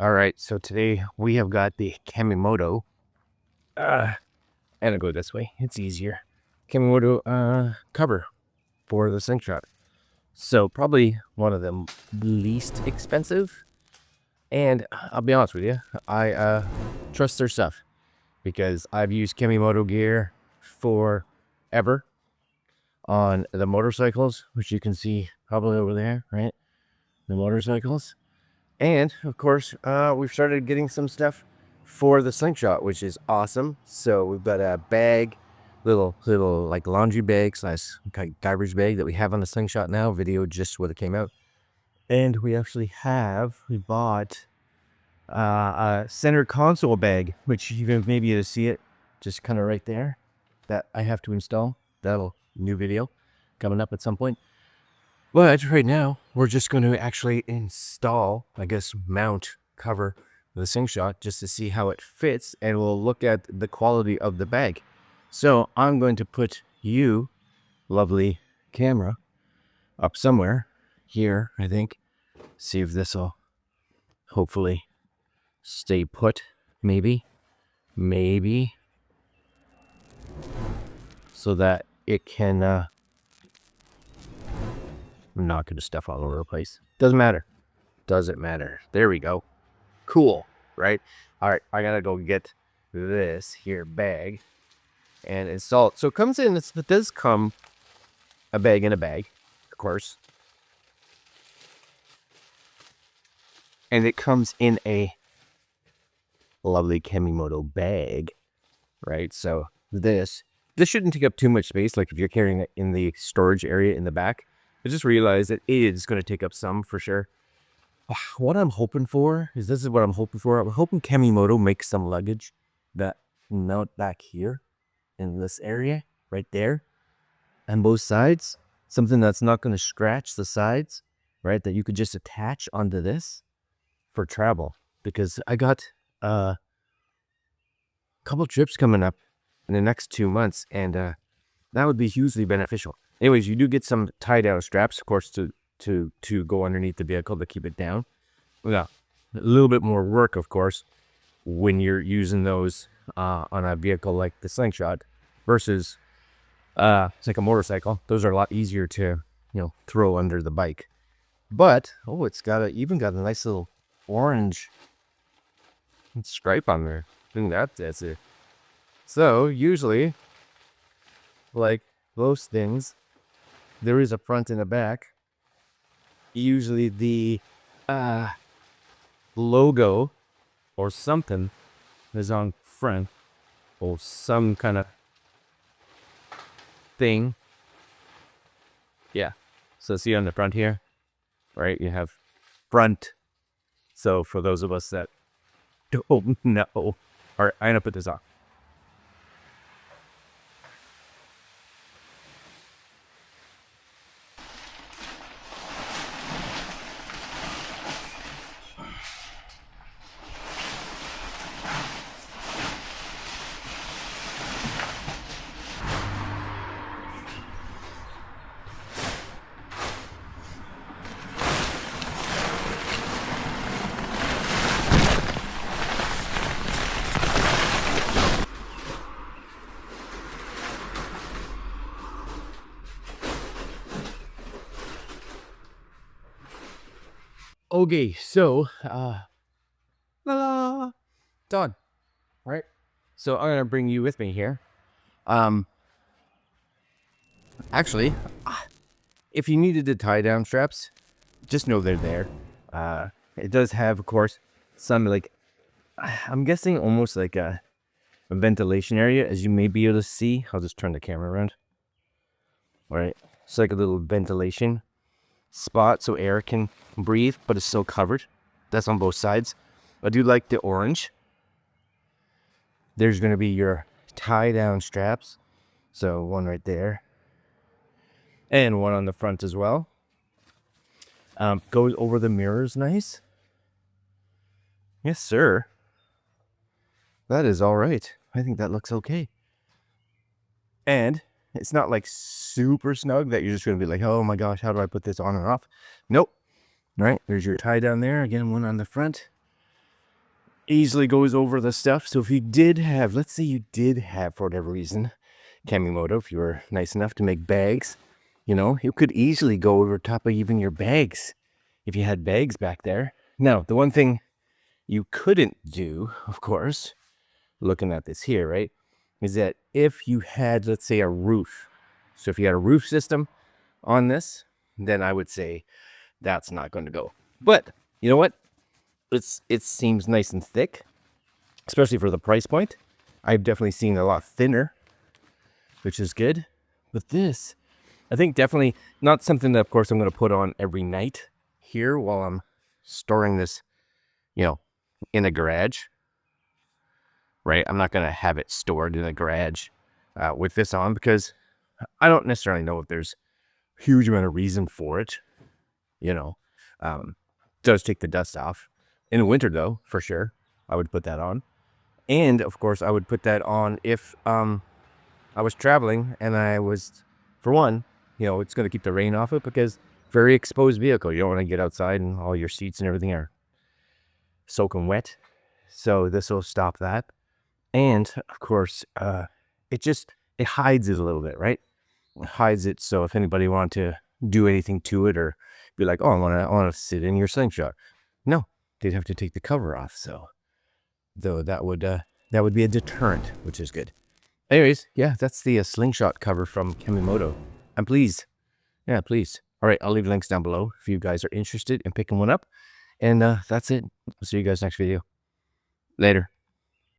All right, so today we have got the Kemimoto, and I'll go this way, it's easier. Kemimoto cover for the Slingshot. So probably one of the least expensive. And I'll be honest with you, I trust their stuff because I've used Kemimoto gear forever on the motorcycles, which you can see probably over there, right? The motorcycles. And of course, we've started getting some stuff for the Slingshot, which is awesome. So we've got a bag, little like laundry bag slash garbage bag that we have on the Slingshot now. Video just what it came out, and we bought a center console bag, which you can maybe see it just kind of right there. That I have to install. That'll new video coming up at some point. But right now, we're just going to actually install, I guess, mount, cover the Slingshot just to see how it fits, and we'll look at the quality of the bag. So I'm going to put you, lovely camera, up somewhere here, I think. See if this will hopefully stay put, maybe, so that it can, I'm not going to stuff all over the place. Doesn't matter. Doesn't matter. There we go. Cool, right? All right, I gotta go get this here bag and install it. So it comes in, it does come a bag in a bag, of course. And it comes in a lovely Kemimoto bag, right? So this shouldn't take up too much space, like if you're carrying it in the storage area in the back. I just realized that it is going to take up some for sure. What I'm hoping for is this is what I'm hoping for. I'm hoping Kemimoto makes some luggage that mount back here in this area right there on both sides. Something that's not going to scratch the sides, right? That you could just attach onto this for travel. Because I got a couple trips coming up in the next 2 months, and that would be hugely beneficial. Anyways, you do get some tie-down straps, of course, to go underneath the vehicle to keep it down. Yeah, a little bit more work, of course, when you're using those on a vehicle like the Slingshot versus it's like a motorcycle. Those are a lot easier to, throw under the bike. But it's even got a nice little orange stripe on there. I think that's it. So usually, like those things, there is a front and a back. Usually the logo or something is on front, or some kind of thing. Yeah. So see on the front here, right? You have front. So for those of us that don't know, all right, I'm gonna put this on. Okay, so done. Right? So I'm gonna bring you with me here. Actually, if you needed to tie down straps, just know they're there. It does have, of course, some I'm guessing almost like a ventilation area, as you may be able to see. I'll just turn the camera around. All right, it's like a little ventilation spot so air can breathe, but it's still covered. That's on both sides. I do like the orange. There's going to be your tie down straps. So one right there. And one on the front as well. Goes over the mirrors nice. Yes, sir. That is all right. I think that looks okay. And it's not like super snug that you're just going to be like, oh my gosh, how do I put this on and off? Nope. Right, there's your tie down there. Again, one on the front. easily goes over the stuff. So if you did have, let's say you did have, for whatever reason, Kemimoto, if you were nice enough to make bags, you know, it could easily go over top of even your bags if you had bags back there. Now, the one thing you couldn't do, of course, looking at this here, right, is that if you had, let's say, a roof. So if you had a roof system on this, then I would say that's not going to go. But you know what? It seems nice and thick, especially for the price point. I've definitely seen a lot thinner, which is good. But this, I think definitely not something that, of course, I'm going to put on every night here while I'm storing this, you know, in a garage, right? I'm not going to have it stored in a garage with this on, because I don't necessarily know if there's a huge amount of reason for it, you know. Does take the dust off. In the winter, though, for sure, I would put that on. And, of course, I would put that on if I was traveling and I was, for one, you know, it's going to keep the rain off it, because very exposed vehicle. You don't want to get outside and all your seats and everything are soaking wet. So this will stop that. And, of course, it hides it a little bit, right? It hides it, so if anybody wanted to do anything to it or be like, oh, I want to sit in your slingshot, no, they'd have to take the cover off. So, though that would be a deterrent, which is good. Anyways, yeah, that's the slingshot cover from Kemimoto. I'm pleased. Yeah, please. All right, I'll leave links down below if you guys are interested in picking one up. And that's it. I'll see you guys next video. Later.